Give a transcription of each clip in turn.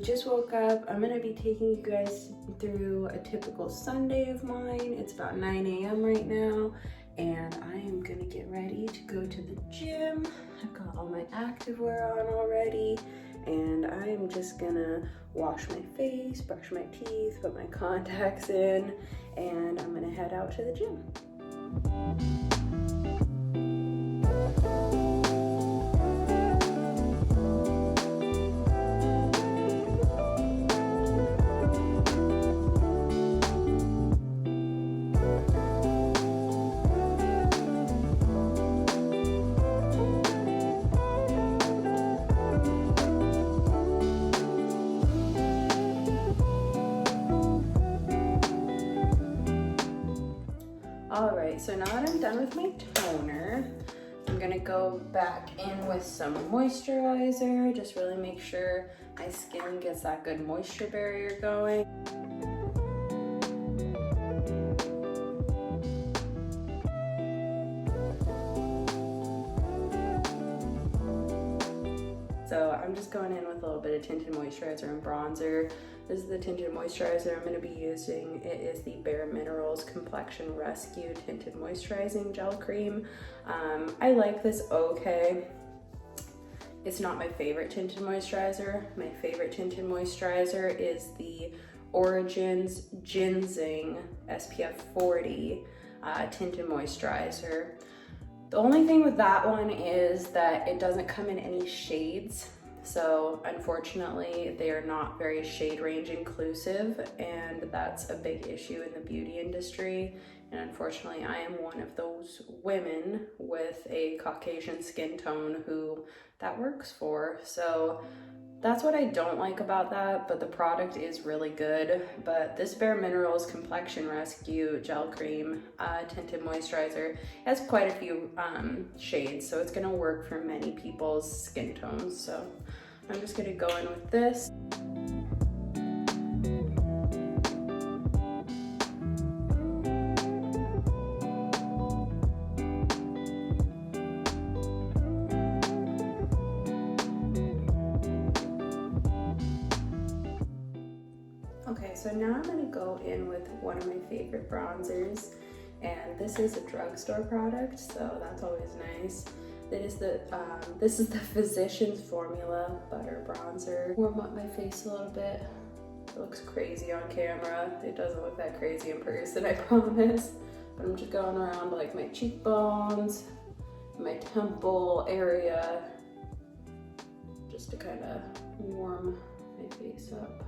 just woke up. I'm gonna be taking you guys through a typical Sunday of mine. It's about 9 a.m. right now, and I am gonna get ready to go to the gym. I've got all my activewear on already, and I am just gonna wash my face, brush my teeth, put my contacts in, and I'm gonna head out to the gym. All right, so now that I'm done with my toner, I'm gonna go back in with some moisturizer, just really make sure my skin gets that good moisture barrier going. So I'm just going in with a little bit of tinted moisturizer and bronzer. This is the tinted moisturizer I'm going to be using. It is the Bare Minerals Complexion Rescue Tinted Moisturizing Gel Cream. I like this okay. It's not my favorite tinted moisturizer. My favorite tinted moisturizer is the Origins Ginseng SPF 40 tinted moisturizer. The only thing with that one is that it doesn't come in any shades. So unfortunately, they are not very shade range inclusive, and that's a big issue in the beauty industry. And unfortunately, I am one of those women with a Caucasian skin tone who that works for. So that's what I don't like about that, but the product is really good. But this Bare Minerals Complexion Rescue Gel Cream Tinted Moisturizer has quite a few shades, so it's gonna work for many people's skin tones. So I'm just gonna go in with this. Okay, so now I'm gonna go in with one of my favorite bronzers, and this is a drugstore product, so that's always nice. This is the Physicians Formula Butter Bronzer. Warm up my face a little bit. It looks crazy on camera. It doesn't look that crazy in person, I promise. But I'm just going around like my cheekbones, my temple area, just to kind of warm my face up.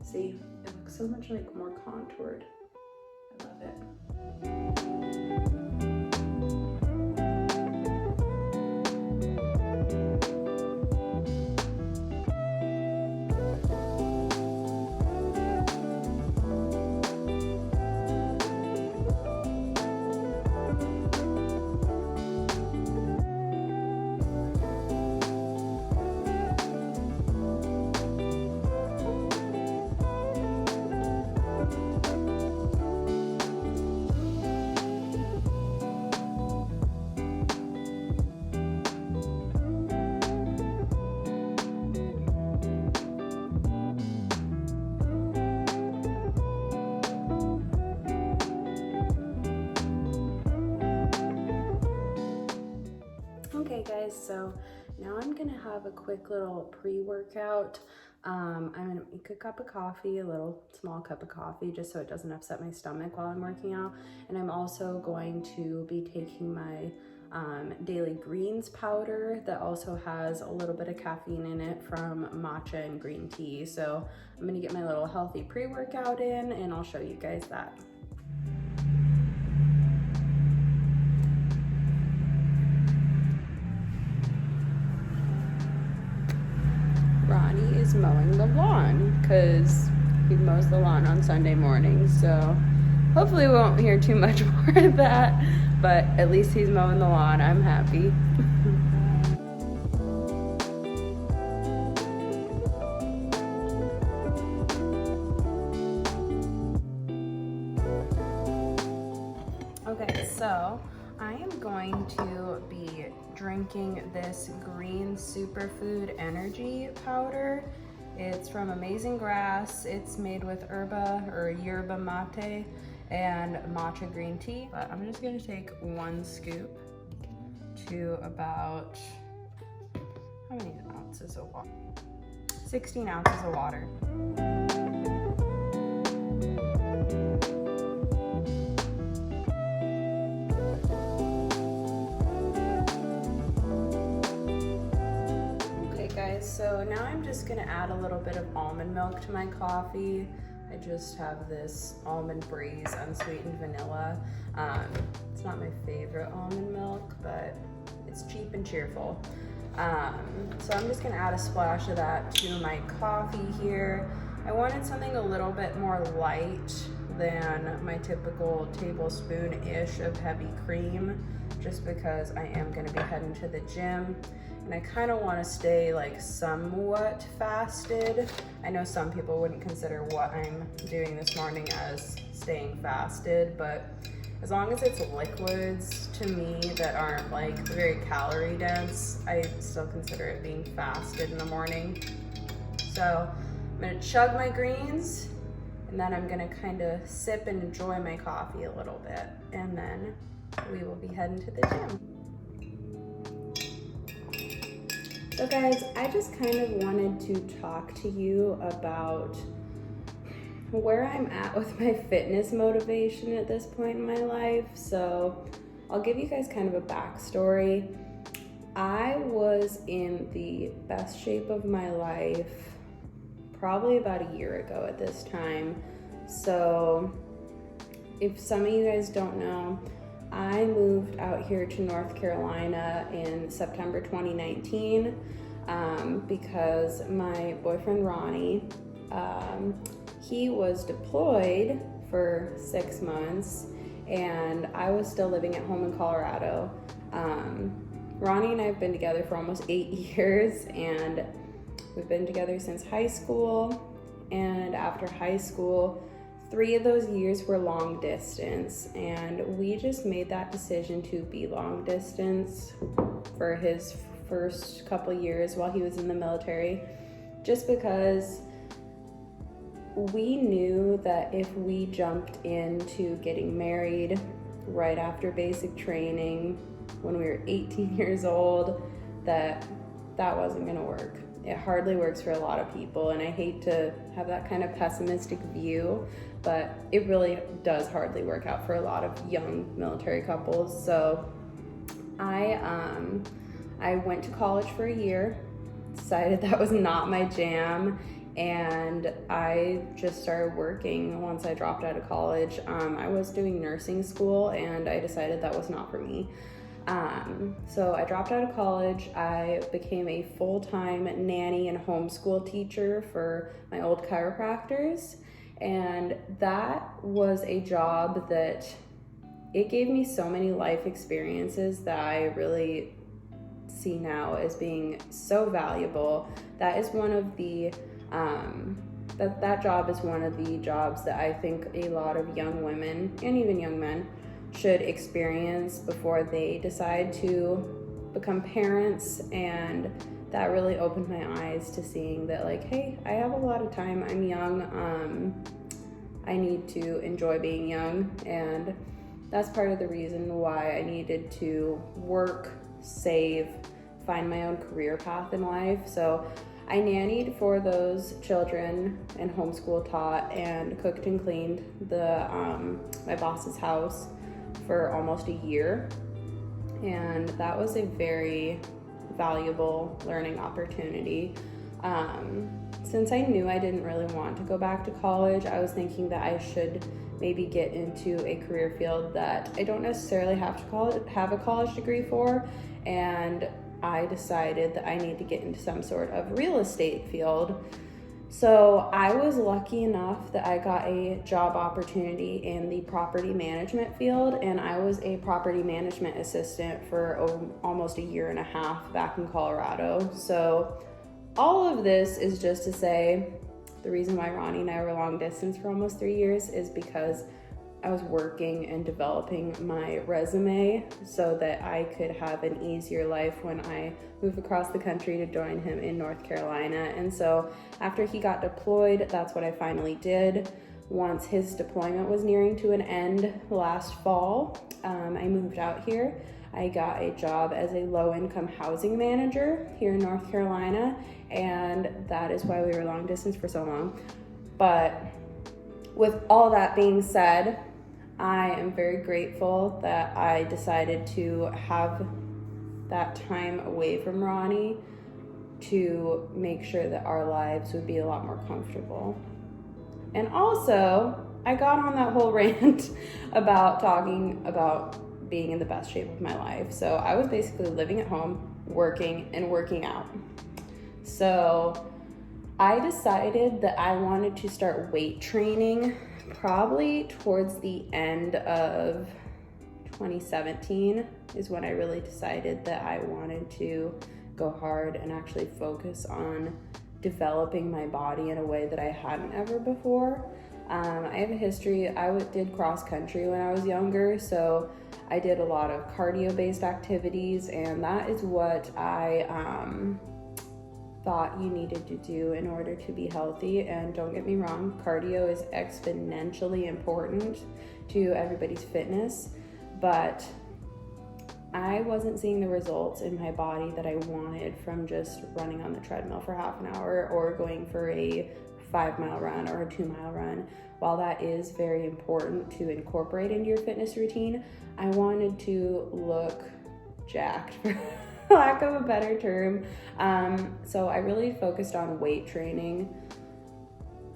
See, it looks so much like more contoured. I love it. Okay guys, so now I'm gonna have a quick little pre-workout. I'm gonna make a cup of coffee, a little small cup of coffee, just so it doesn't upset my stomach while I'm working out. And I'm also going to be taking my daily greens powder that also has a little bit of caffeine in it from matcha and green tea. So I'm gonna get my little healthy pre-workout in, and I'll show you guys that. Ronnie is mowing the lawn because he mows the lawn on Sunday mornings, so hopefully we won't hear too much more of that, but at least he's mowing the lawn. I'm happy. Okay, so I am going to be drinking this green superfood energy powder. It's from Amazing Grass. It's made with yerba mate and matcha green tea. But I'm just gonna take 1 scoop to about, how many ounces of water? 16 ounces of water. Okay guys, so now I'm just gonna add a little bit of almond milk to my coffee. I just have this Almond Breeze unsweetened vanilla. It's not my favorite almond milk, but it's cheap and cheerful. So I'm just gonna add a splash of that to my coffee here. I wanted something a little bit more light than my typical tablespoon-ish of heavy cream, just because I am gonna be heading to the gym. And I kind of want to stay like somewhat fasted. I know some people wouldn't consider what I'm doing this morning as staying fasted, but as long as it's liquids to me that aren't like very calorie dense, I still consider it being fasted in the morning. So I'm gonna chug my greens, and then I'm gonna kind of sip and enjoy my coffee a little bit, and then we will be heading to the gym. So guys, I just kind of wanted to talk to you about where I'm at with my fitness motivation at this point in my life. So I'll give you guys kind of a backstory. I was in the best shape of my life probably about a year ago at this time. So if some of you guys don't know, I moved out here to North Carolina in September 2019 because my boyfriend Ronnie, he was deployed for 6 months and I was still living at home in Colorado. Ronnie and I have been together for almost 8 years, and we've been together since high school. And after high school, 3 of those years were long distance, and we just made that decision to be long distance for his first couple years while he was in the military, just because we knew that if we jumped into getting married right after basic training when we were 18 years old, that wasn't gonna work. It hardly works for a lot of people, and I hate to have that kind of pessimistic view, but it really does hardly work out for a lot of young military couples. So I went to college for a year, decided that was not my jam, and I just started working once I dropped out of college. I was doing nursing school, and I decided that was not for me. So I dropped out of college. I became a full-time nanny and homeschool teacher for my old chiropractors. And that was a job that it gave me so many life experiences that I really see now as being so valuable. That is one of the, that job is one of the jobs that I think a lot of young women and even young men should experience before they decide to become parents. And that really opened my eyes to seeing that, like, hey, I have a lot of time, I'm young, I need to enjoy being young. And that's part of the reason why I needed to work, save, find my own career path in life. So I nannied for those children and homeschool taught and cooked and cleaned my boss's house for almost a year, and that was a very valuable learning opportunity. Since I knew I didn't really want to go back to college, I was thinking that I should maybe get into a career field that I don't necessarily have a college degree for, and I decided that I need to get into some sort of real estate field. So I was lucky enough that I got a job opportunity in the property management field, and I was a property management assistant for almost a year and a half back in Colorado. So all of this is just to say the reason why Ronnie and I were long distance for almost 3 years is because I was working and developing my resume so that I could have an easier life when I moved across the country to join him in North Carolina. And so after he got deployed, that's what I finally did. Once his deployment was nearing to an end last fall, I moved out here. I got a job as a low-income housing manager here in North Carolina, and that is why we were long distance for so long. But with all that being said, I am very grateful that I decided to have that time away from Ronnie to make sure that our lives would be a lot more comfortable. And also, I got on that whole rant about talking about being in the best shape of my life. So I was basically living at home, working and working out. So I decided that I wanted to start weight training probably towards the end of 2017 is when I really decided that I wanted to go hard and actually focus on developing my body in a way that I hadn't ever before. I have a history. I did cross country when I was younger, so I did a lot of cardio-based activities, and that is what I thought you needed to do in order to be healthy. And don't get me wrong, cardio is exponentially important to everybody's fitness, but I wasn't seeing the results in my body that I wanted from just running on the treadmill for half an hour or going for a 5-mile run or a 2-mile run. While that is very important to incorporate into your fitness routine, I wanted to look jacked, for lack of a better term. So I really focused on weight training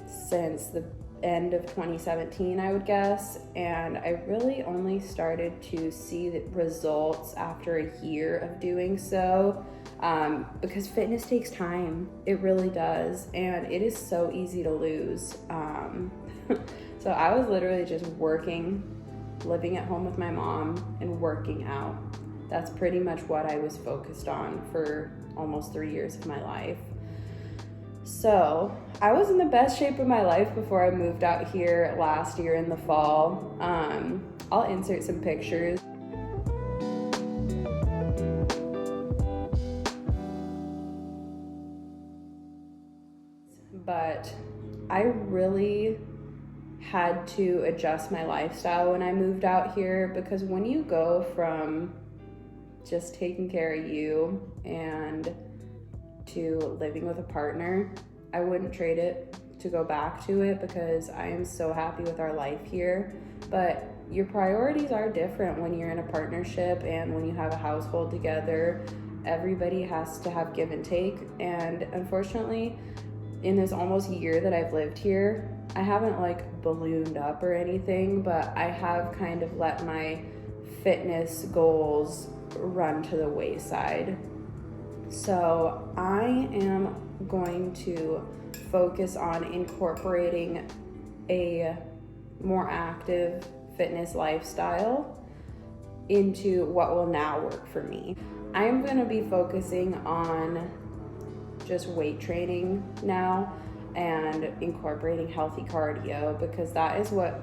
since the end of 2017, I would guess, and I really only started to see the results after a year of doing so, because fitness takes time. It really does, and it is so easy to lose. So I was literally just working, living at home with my mom, and working out. That's pretty much what I was focused on for almost 3 years of my life. So I was in the best shape of my life before I moved out here last year in the fall. I'll insert some pictures. But I really had to adjust my lifestyle when I moved out here, because when you go from just taking care of you and to living with a partner, I wouldn't trade it to go back to it, because I am so happy with our life here. But your priorities are different when you're in a partnership and when you have a household together. Everybody has to have give and take, and unfortunately, in this almost year that I've lived here, I haven't like ballooned up or anything, but I have kind of let my fitness goals run to the wayside. So I am going to focus on incorporating a more active fitness lifestyle into what will now work for me. I'm going to be focusing on just weight training now and incorporating healthy cardio, because that is what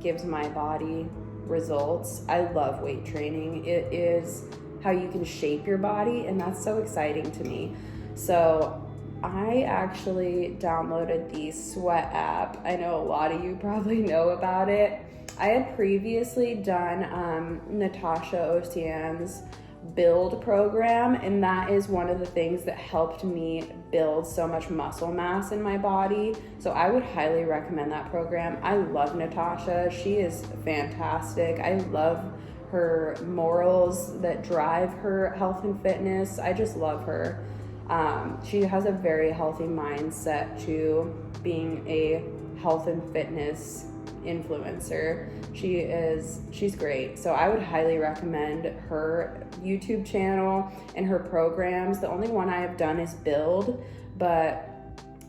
gives my body results. I love weight training. It is how you can shape your body, and that's so exciting to me. So I actually downloaded the Sweat app. I know a lot of you probably know about it. I had previously done Natasha Ocean's build program, and that is one of the things that helped me build so much muscle mass in my body. So I would highly recommend that program. I love Natasha. She is fantastic. I love her morals that drive her health and fitness. I just love her. She has a very healthy mindset to being a health and fitness influencer. She's great. So I would highly recommend her YouTube channel and her programs. The only one I have done is Build, but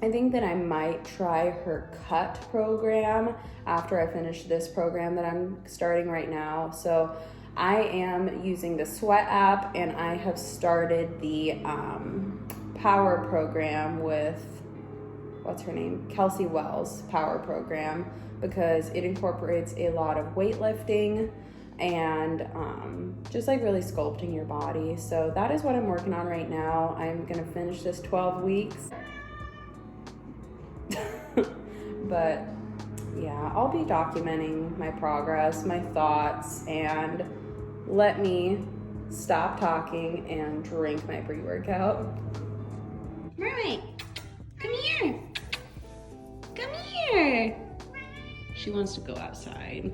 I think that I might try her Cut program after I finish this program that I'm starting right now. So I am using the Sweat app, and I have started the Power program with, what's her name? Kelsey Wells Power program. because it incorporates a lot of weightlifting and just like really sculpting your body. So that is what I'm working on right now. I'm gonna finish this 12 weeks. But yeah, I'll be documenting my progress, my thoughts, and let me stop talking and drink my pre-workout. Mermaid, come here. Come here. She wants to go outside.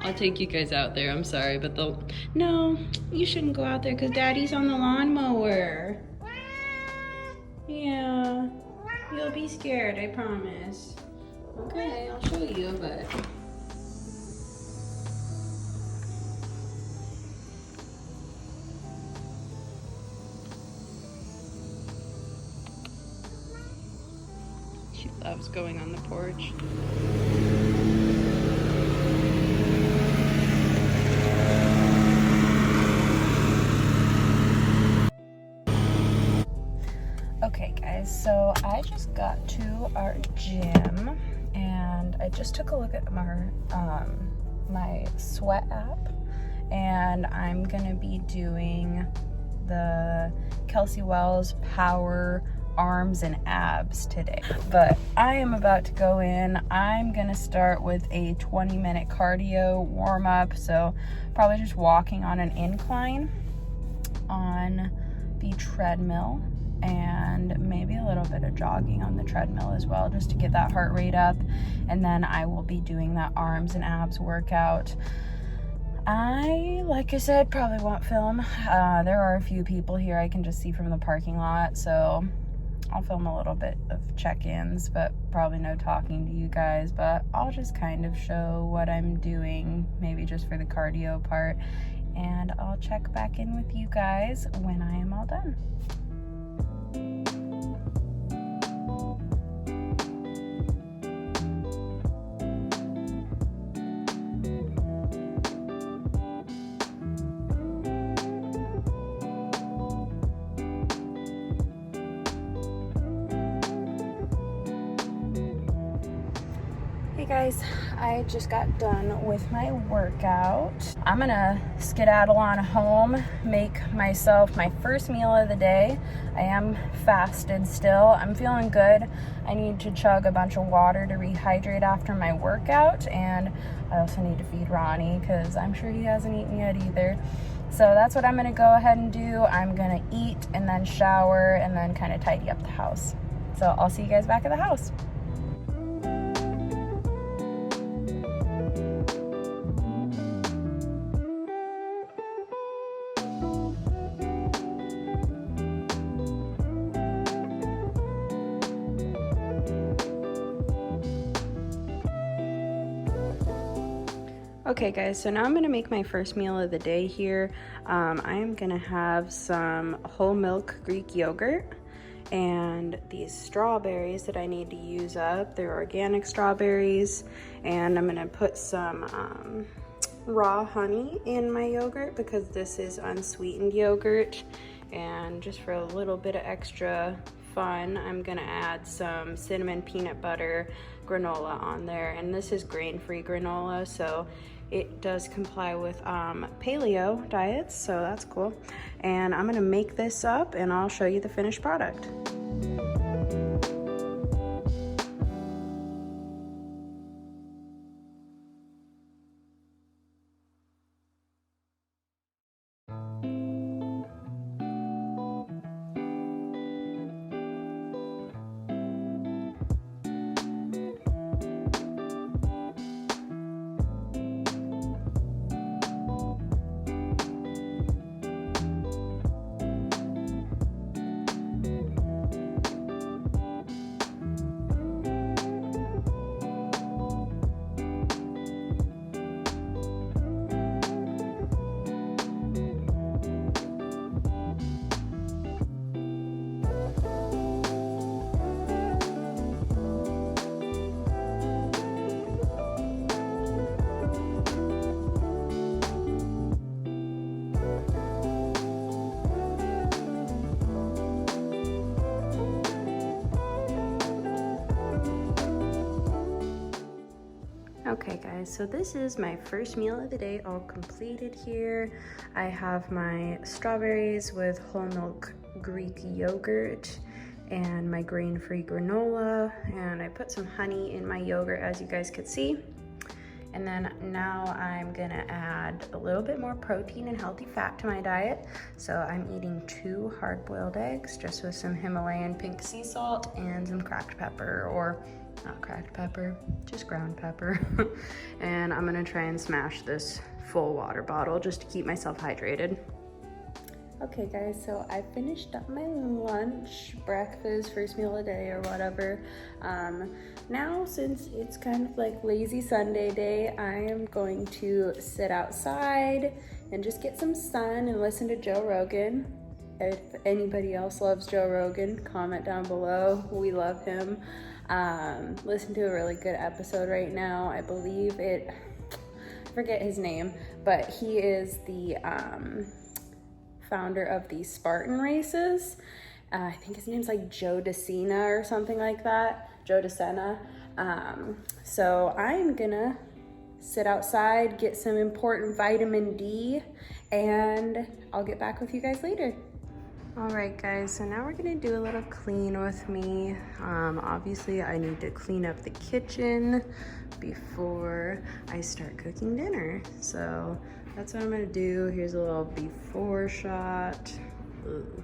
I'll take you guys out there. I'm sorry, but no, you shouldn't go out there because Daddy's on the lawnmower. Yeah, you'll be scared, I promise. Okay, I'll show you, but... She loves going on the porch. Okay guys, so I just got to our gym and I just took a look at my Sweat app, and I'm gonna be doing the Kelsey Wells Power Arms and Abs today. But I am about to go in. I'm gonna start with a 20-minute cardio warm-up, so probably just walking on an incline on the treadmill, and maybe a little bit of jogging on the treadmill as well, just to get that heart rate up. And then I will be doing that arms and abs workout. Like I said, probably won't film. There are a few people here I can just see from the parking lot, so I'll film a little bit of check-ins, but probably no talking to you guys. But I'll just kind of show what I'm doing, maybe just for the cardio part, and I'll check back in with you guys when I am all done. Hey guys, I just got done with my workout. I'm gonna skedaddle on home, make myself my first meal of the day. I am fasted still. I'm feeling good. I need to chug a bunch of water to rehydrate after my workout, and I also need to feed Ronnie because I'm sure he hasn't eaten yet either. So that's what I'm gonna go ahead and do. I'm gonna eat and then shower and then kind of tidy up the house. So I'll see you guys back at the house. Okay guys, so now I'm gonna make my first meal of the day here. I am gonna have some whole milk Greek yogurt and these strawberries that I need to use up. They're organic strawberries, and I'm gonna put some raw honey in my yogurt because this is unsweetened yogurt. And just for a little bit of extra fun, I'm gonna add some cinnamon peanut butter granola on there, and this is grain-free granola, so it does comply with paleo diets, so that's cool. And I'm gonna make this up and I'll show you the finished product. Okay guys, so this is my first meal of the day all completed here. I have my strawberries with whole milk Greek yogurt and my grain-free granola, and I put some honey in my yogurt as you guys could see. And then now I'm gonna add a little bit more protein and healthy fat to my diet. So I'm eating 2 hard-boiled eggs just with some Himalayan pink sea salt and some cracked pepper, or not cracked pepper, just ground pepper. And I'm gonna try and smash this full water bottle just to keep myself hydrated. Okay guys, so I finished up my lunch, breakfast, first meal of the day or whatever. Now since it's kind of like lazy Sunday day, I am going to sit outside and just get some sun and listen to Joe Rogan. If anybody else loves Joe Rogan, comment down below. We love him. Listen to a really good episode right now. I believe I forget his name, but he is the founder of the Spartan races. I think his name's like Joe DeSena or something like that. Joe DeSena. So I'm gonna sit outside, get some important vitamin D, and I'll get back with you guys later. All right guys, so now we're gonna do a little clean with me. Obviously I need to clean up the kitchen before I start cooking dinner. So that's what I'm gonna do. Here's a little before shot. Ooh.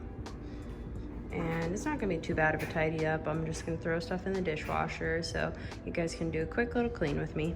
And it's not gonna be too bad of a tidy up. I'm just gonna throw stuff in the dishwasher so you guys can do a quick little clean with me.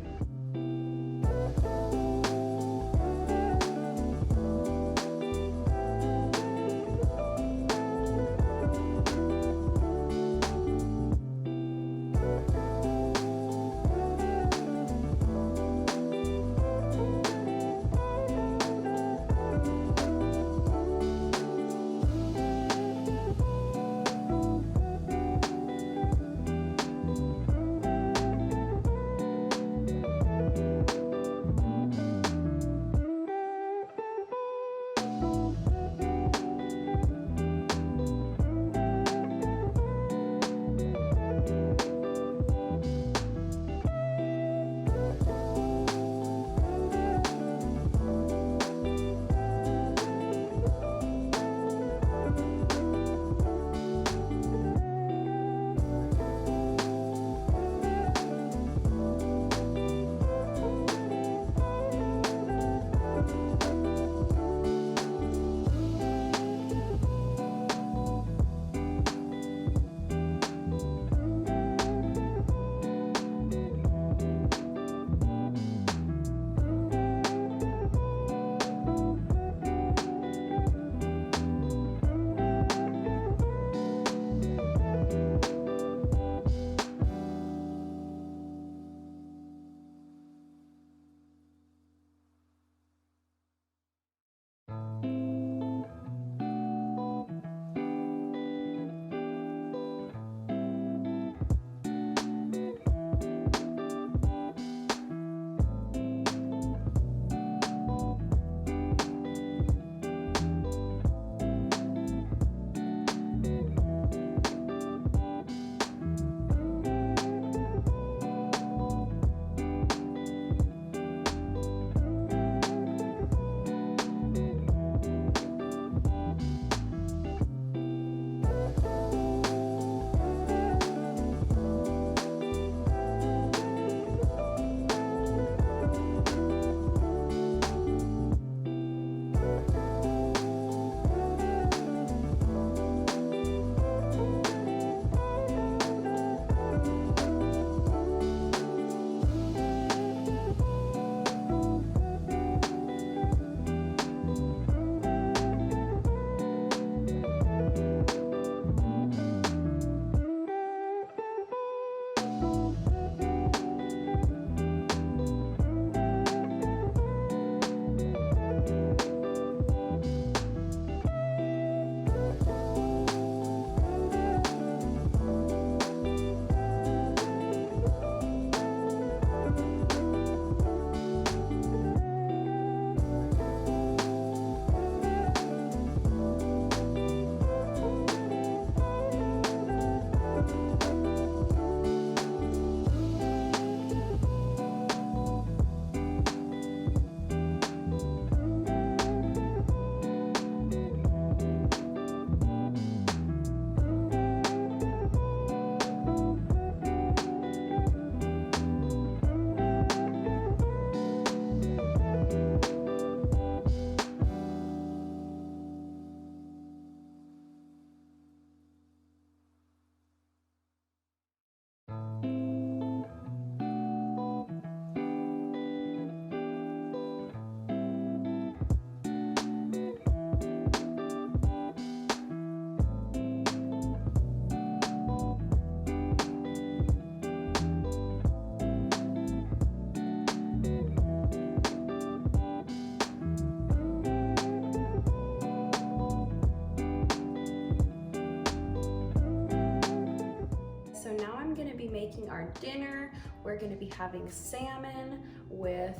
we're gonna be having salmon with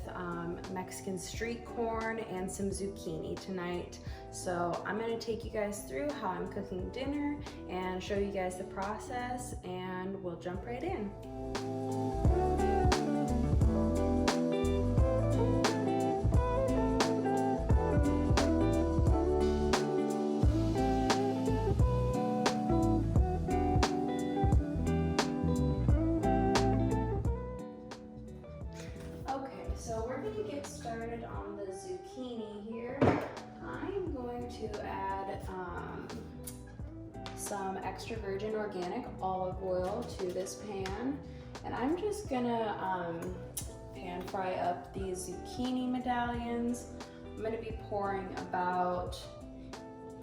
Mexican street corn and some zucchini tonight. So I'm gonna take you guys through how I'm cooking dinner and show you guys the process, and we'll jump right in. So we're going to get started on the zucchini here. I'm going to add some extra virgin organic olive oil to this pan, and I'm just going to pan fry up these zucchini medallions. I'm going to be pouring about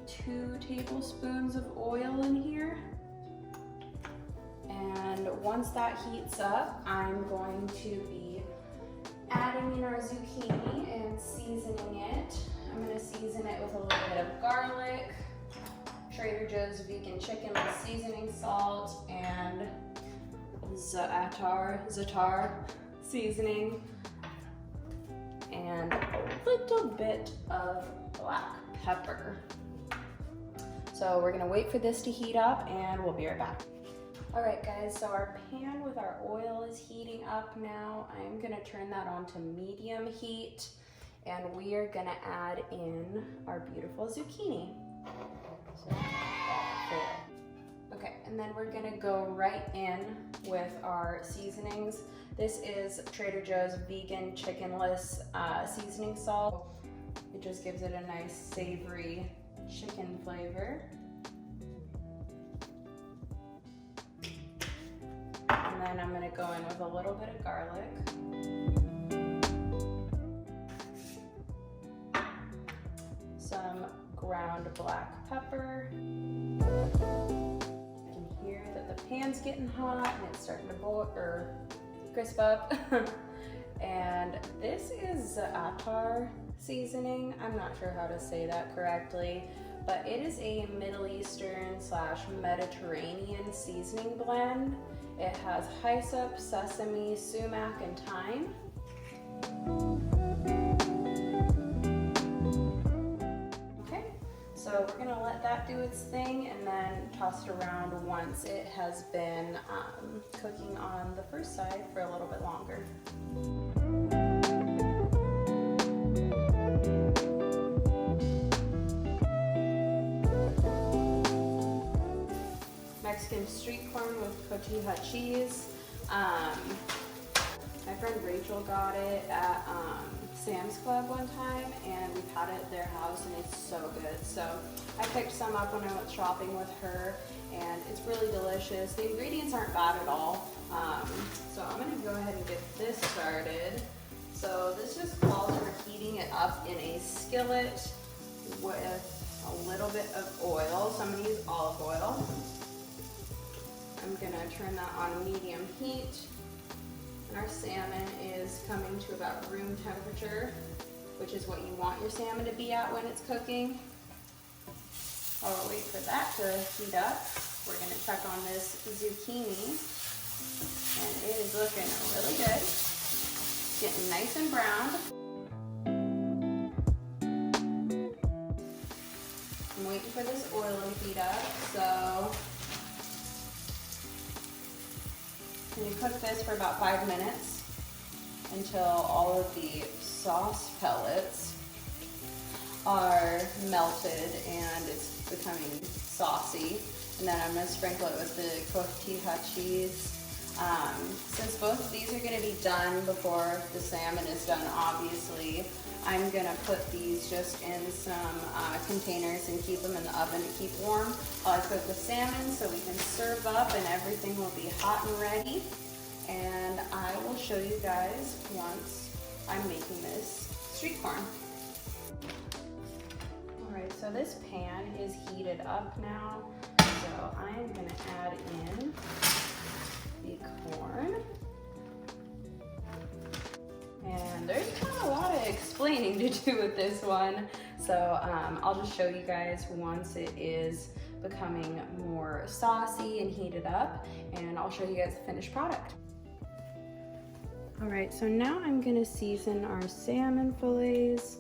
2 tablespoons of oil in here. And once that heats up, I'm going to be adding in our zucchini and seasoning it. I'm gonna season it with a little bit of garlic, Trader Joe's vegan chicken with seasoning salt, and za'atar seasoning, and a little bit of black pepper. So we're gonna wait for this to heat up and we'll be right back. All right guys, so our pan with our oil is heating up now. I'm gonna turn that on to medium heat, and we are gonna add in our beautiful zucchini. So, okay, and then we're gonna go right in with our seasonings. This is Trader Joe's vegan chickenless seasoning salt. It just gives it a nice savory chicken flavor. And then I'm gonna go in with a little bit of garlic. Some ground black pepper. You can hear that the pan's getting hot and it's starting to boil or crisp up. And this is za'atar seasoning. I'm not sure how to say that correctly, but it is a Middle Eastern / Mediterranean seasoning blend. It has hyssop, sesame, sumac, and thyme. Okay, so we're gonna let that do its thing and then toss it around once it has been cooking on the first side for a little bit longer. Mexican street corn with cotija cheese. My friend Rachel got it at Sam's Club one time, and we've had it at their house and it's so good. So I picked some up when I went shopping with her, and it's really delicious. The ingredients aren't bad at all. So I'm gonna go ahead and get this started. So this just calls for heating it up in a skillet with a little bit of oil. So I'm gonna use olive oil. I'm gonna turn that on medium heat. And our salmon is coming to about room temperature, which is what you want your salmon to be at when it's cooking. While we'll wait for that to heat up, we're gonna check on this zucchini. And it is looking really good. It's getting nice and browned. I'm waiting for this oil to heat up, so you cook this for about 5 minutes until all of the sauce pellets are melted and it's becoming saucy. And then I'm going to sprinkle it with the cotija cheese. Since both of these are going to be done before the salmon is done, obviously, I'm going to put these just in some containers and keep them in the oven to keep warm while I cook the salmon, so we can serve up and everything will be hot and ready. And I will show you guys once I'm making this street corn. Alright, so this pan is heated up now, so I'm going to add in the corn. And there's not a lot of explaining to do with this one, so I'll just show you guys once it is becoming more saucy and heated up, and I'll show you guys the finished product. All right, so now I'm gonna season our salmon fillets.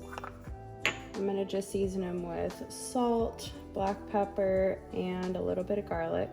I'm gonna just season them with salt, black pepper, and a little bit of garlic.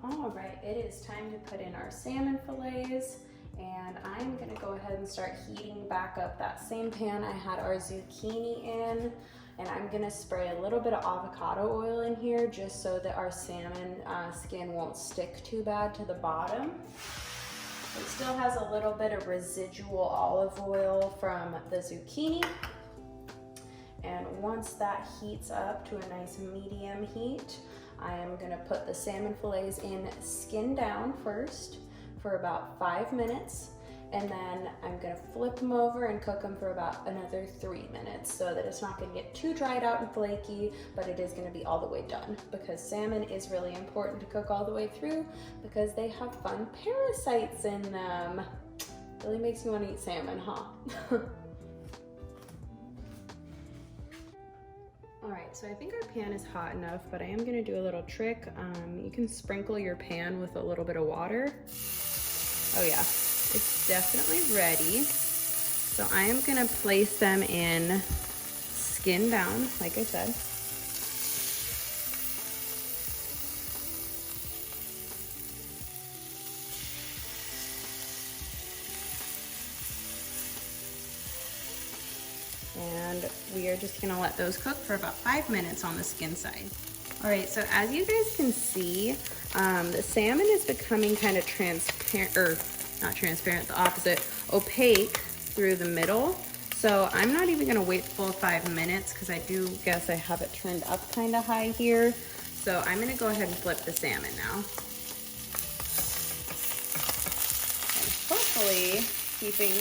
All right, it is time to put in our salmon fillets, and I'm gonna go ahead and start heating back up that same pan I had our zucchini in, and I'm gonna spray a little bit of avocado oil in here just so that our salmon skin won't stick too bad to the bottom. It still has a little bit of residual olive oil from the zucchini. And once that heats up to a nice medium heat, I am gonna put the salmon fillets in skin down first for about 5 minutes, and then I'm gonna flip them over and cook them for about another 3 minutes so that it's not gonna get too dried out and flaky, but it is gonna be all the way done, because salmon is really important to cook all the way through because they have fun parasites in them. Really makes you wanna eat salmon, huh? All right, so I think our pan is hot enough, but I am gonna do a little trick. You can sprinkle your pan with a little bit of water. Oh yeah, it's definitely ready. So I am gonna place them in skin down, like I said. And we are just gonna let those cook for about 5 minutes on the skin side. All right, so as you guys can see, the salmon is becoming kind of transparent, or not transparent, the opposite, opaque through the middle. So I'm not even gonna wait the full 5 minutes because I do guess I have it turned up kind of high here. So I'm gonna go ahead and flip the salmon now. And hopefully keeping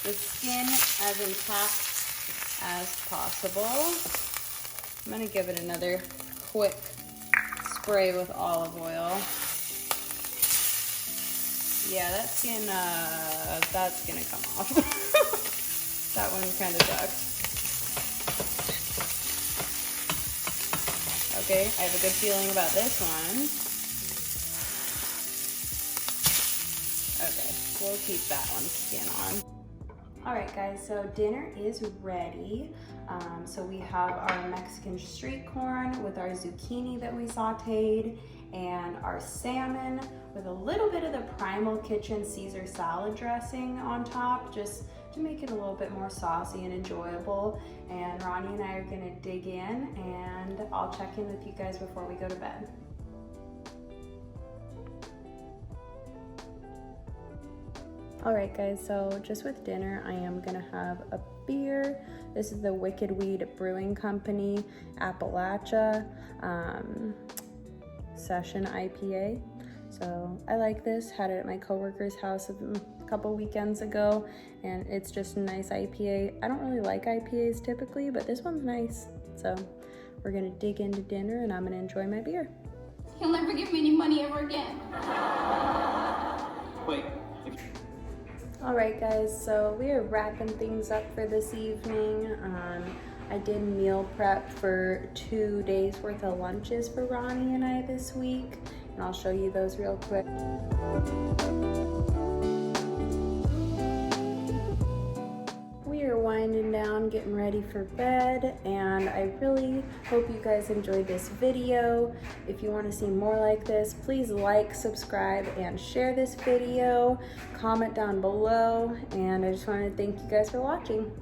the skin as intact as possible. I'm gonna give it another quick spray with olive oil. Yeah, that skin, that's gonna come off. That one kind of sucks. Okay, I have a good feeling about this one. Okay, we'll keep that one skin on. All right guys, so dinner is ready. So we have our Mexican street corn with our zucchini that we sauteed, and our salmon with a little bit of the Primal Kitchen Caesar salad dressing on top, just to make it a little bit more saucy and enjoyable. And Ronnie and I are gonna dig in, and I'll check in with you guys before we go to bed. All right guys, so just with dinner, I am gonna have a beer. This is the Wicked Weed Brewing Company Appalachia Session IPA. So I like this, had it at my coworker's house a couple weekends ago, and it's just a nice IPA. I don't really like IPAs typically, but this one's nice. So we're gonna dig into dinner and I'm gonna enjoy my beer. He'll never give me any money ever again. Wait. All right guys, so we are wrapping things up for this evening. I did meal prep for 2 days worth of lunches for Ronnie and I this week, and I'll show you those real quick. We are winding down, getting ready for bed, and I really hope you guys enjoyed this video. If you want to see more like this, please like, subscribe, and share this video. Comment down below, and I just want to thank you guys for watching.